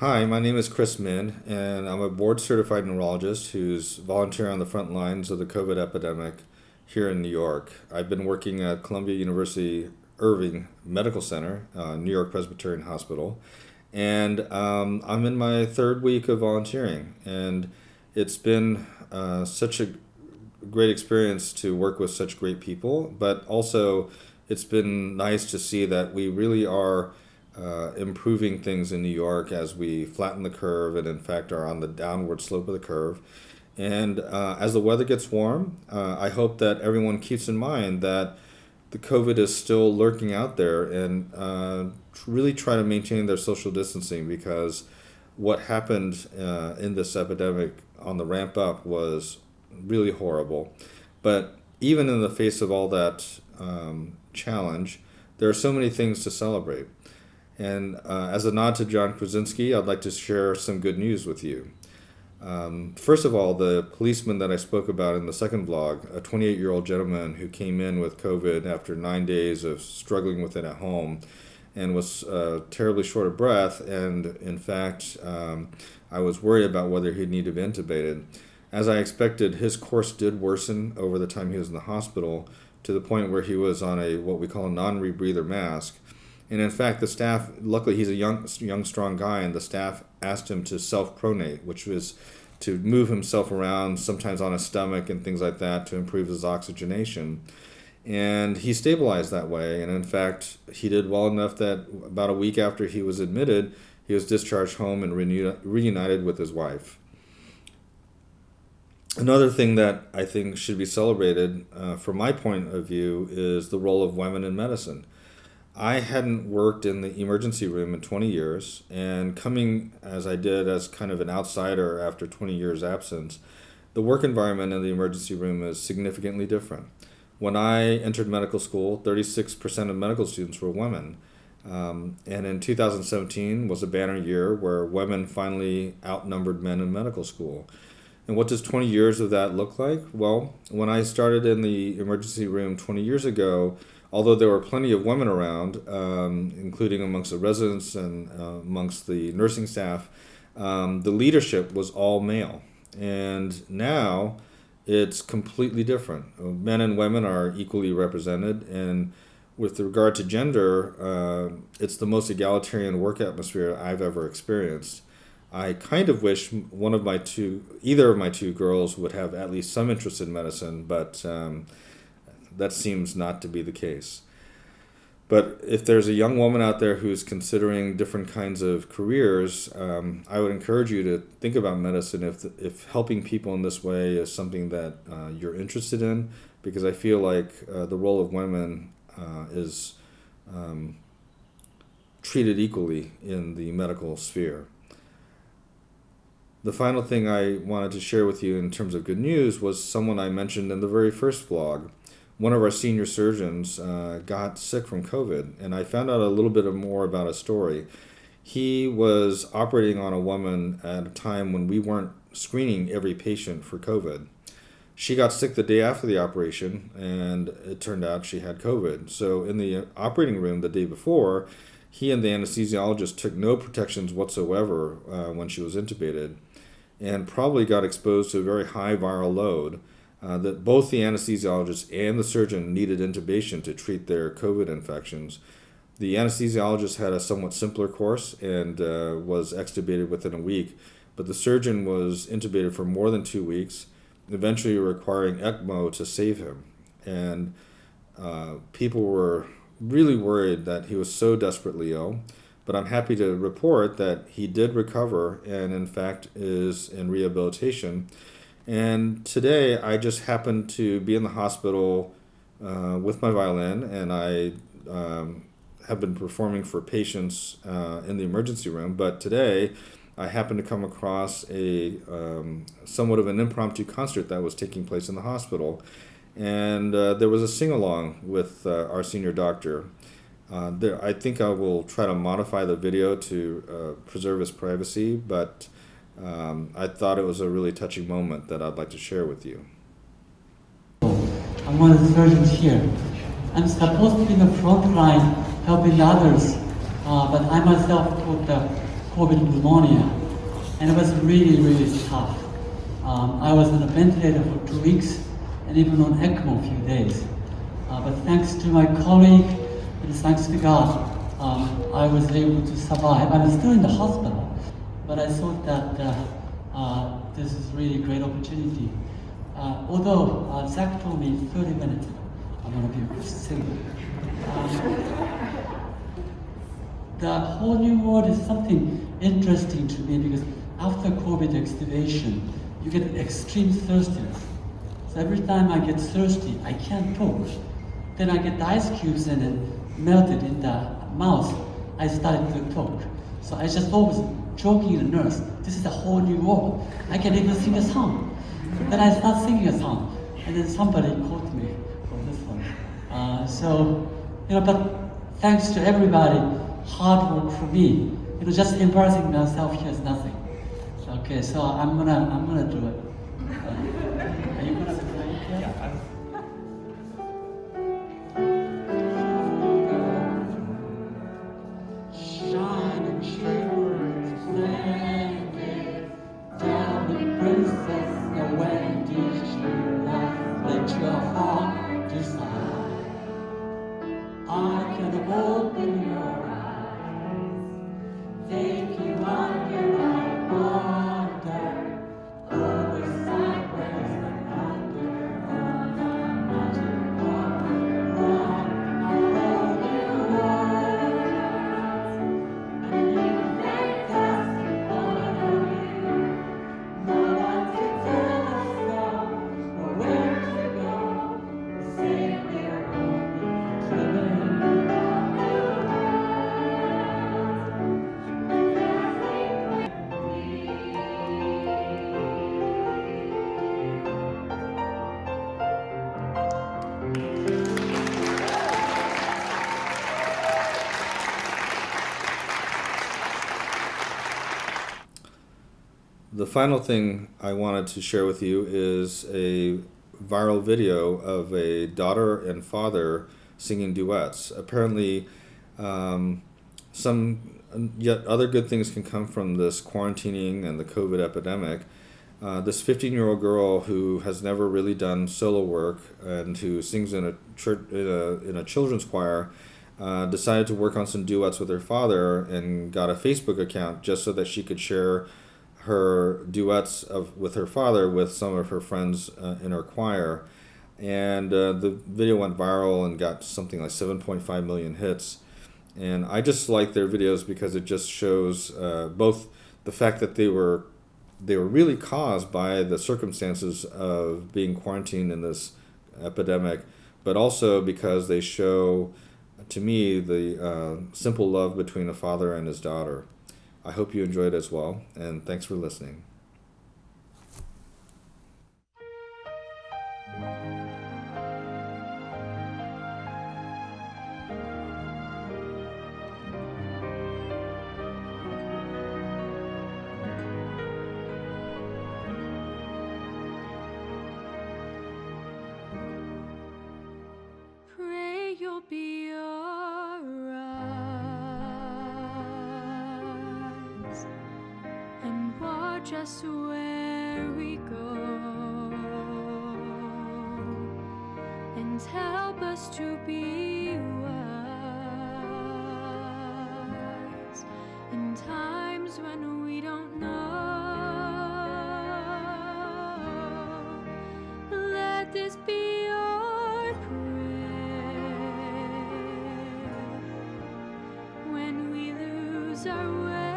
Hi, my name is Chris Min, and I'm a board-certified neurologist who's volunteering on the front lines of the COVID epidemic here in New York. I've been working at Columbia University Irving Medical Center, New York Presbyterian Hospital, and I'm in my third week of volunteering, and it's been such a great experience to work with such great people, but also it's been nice to see that we really are improving things in New York as we flatten the curve and in fact are on the downward slope of the curve. And as the weather gets warm, I hope that everyone keeps in mind that the COVID is still lurking out there and really try to maintain their social distancing, because what happened in this epidemic on the ramp up was really horrible. But even in the face of all that challenge, there are so many things to celebrate. And as a nod to John Krasinski, I'd like to share some good news with you. First of all, the policeman that I spoke about in the second vlog, a 28-year-old gentleman who came in with COVID after 9 days of struggling with it at home and was terribly short of breath. And in fact, I was worried about whether he'd need to be intubated. As I expected, his course did worsen over the time he was in the hospital to the point where he was on what we call a non-rebreather mask. And in fact, the staff, luckily he's a young, strong guy, and the staff asked him to self-pronate, which was to move himself around, sometimes on his stomach and things like that, to improve his oxygenation. And he stabilized that way. And in fact, he did well enough that about a week after he was admitted, he was discharged home and reunited with his wife. Another thing that I think should be celebrated, from my point of view, is the role of women in medicine. I hadn't worked in the emergency room in 20 years, and coming as I did as kind of an outsider after 20 years absence, the work environment in the emergency room is significantly different. When I entered medical school, 36% of medical students were women, and in 2017 was a banner year where women finally outnumbered men in medical school. And what does 20 years of that look like? Well, when I started in the emergency room 20 years ago, although there were plenty of women around, including amongst the residents and amongst the nursing staff, the leadership was all male. And now it's completely different. Men and women are equally represented, and with regard to gender, it's the most egalitarian work atmosphere I've ever experienced. I kind of wish either of my two girls would have at least some interest in medicine, but that seems not to be the case. But if there's a young woman out there who's considering different kinds of careers, I would encourage you to think about medicine if helping people in this way is something that you're interested in, because I feel like the role of women is treated equally in the medical sphere. The final thing I wanted to share with you in terms of good news was someone I mentioned in the very first vlog. One of our senior surgeons got sick from COVID, and I found out a little bit more about his story. He was operating on a woman at a time when we weren't screening every patient for COVID. She got sick the day after the operation, and it turned out she had COVID. So in the operating room the day before, he and the anesthesiologist took no protections whatsoever when she was intubated, and probably got exposed to a very high viral load. That both the anesthesiologist and the surgeon needed intubation to treat their COVID infections. The anesthesiologist had a somewhat simpler course and was extubated within a week, but the surgeon was intubated for more than 2 weeks, eventually requiring ECMO to save him. And people were really worried that he was so desperately ill, but I'm happy to report that he did recover and in fact is in rehabilitation. And today I just happened to be in the hospital with my violin, and I have been performing for patients in the emergency room. But today I happened to come across a somewhat of an impromptu concert that was taking place in the hospital. And there was a sing-along with our senior doctor. I think I will try to modify the video to preserve his privacy, but I thought it was a really touching moment that I'd like to share with you. I'm one of the surgeons here. I'm supposed to be in the front line helping others, but I myself took the COVID pneumonia, and it was really, really tough. I was on a ventilator for 2 weeks and even on ECMO a few days. But thanks to my colleague and thanks to God, I was able to survive. I'm still in the hospital, but I thought that this is really a great opportunity. Although Zach told me 30 minutes ago, I'm going to be singing. The whole new world is something interesting to me because after COVID extubation, you get extreme thirstiness. So every time I get thirsty, I can't talk. Then I get the ice cubes and it melted in the mouth. I started to talk. So I just always joking the nurse, this is a whole new world. I can even sing a song. Then I start singing a song, and then somebody quote me for this one. But thanks to everybody, hard work for me. Just embarrassing myself here is nothing. Okay, so I'm gonna do it. Are you gonna try it? Yeah. Shine and shivers, splendid, down the princess, no when did you love? Let your heart decide. I can open your eyes, take you under my wonder, over sideways and under, on a magic carpet, run around the world, and you make us honor you. No one to tell us no, or where to go, say we're only dreaming. The final thing I wanted to share with you is a viral video of a daughter and father singing duets. Apparently, some yet other good things can come from this quarantining and the COVID epidemic. This 15-year-old girl who has never really done solo work and who sings in a church, in a children's choir, decided to work on some duets with her father and got a Facebook account just so that she could share her duets with her father with some of her friends in her choir. And the video went viral and got something like 7.5 million hits. And I just like their videos because it just shows both the fact that they were really caused by the circumstances of being quarantined in this epidemic, but also because they show, to me, the simple love between a father and his daughter. I hope you enjoyed as well, and thanks for listening. Pray you'll be alright, and watch us where we go, and help us to be wise in times when we don't know. Let this be our prayer when we lose our way.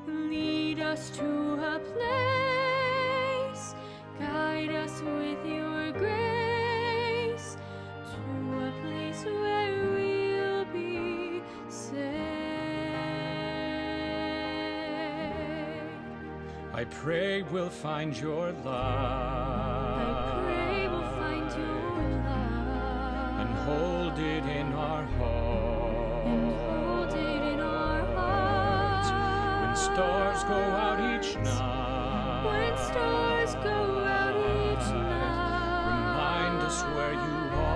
Lead us to a place, guide us with your grace, to a place where we'll be safe. I pray we'll find your love. I pray we'll find your love And hold it in our hearts. and hold it in our hearts. When stars go out each night. When stars go out each night, Remind us where you are.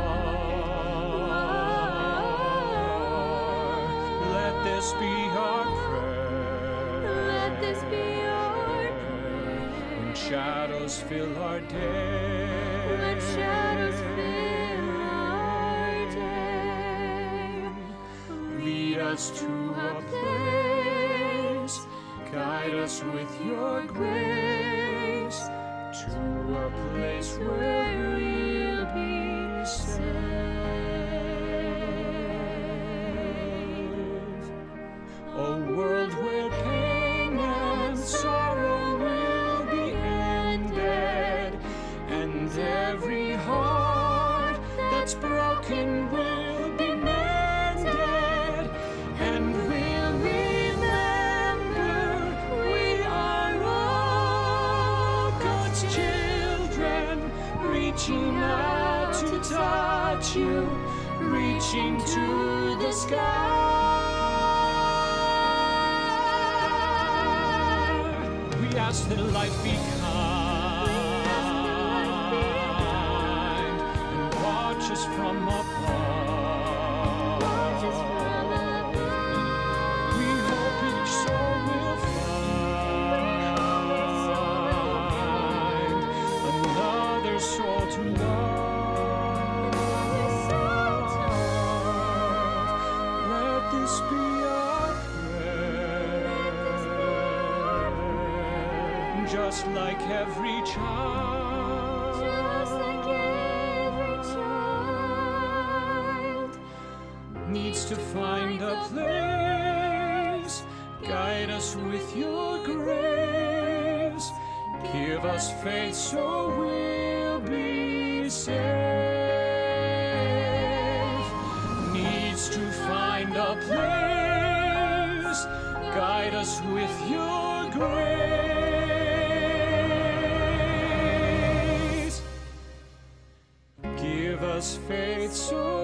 this be our prayer. Let this be our prayer. When shadows fill our day. When shadows fill our day. Lead us to a place. Guide us with your grace. To a place where we'll be safe. A world where pain and sorrow will be ended, and every heart that's broken will be mended, and we'll remember we are all God's children, reaching out to touch you, reaching to the sky. We ask that life be kind and watch us from above. We hope each soul will find another soul to love. Let this be our prayer. Just like every child. Just like every child Needs to find a place. Guide us with your grace. Give us faith so we'll be safe. Needs to find a place. Guide us with your grace. Give us faith so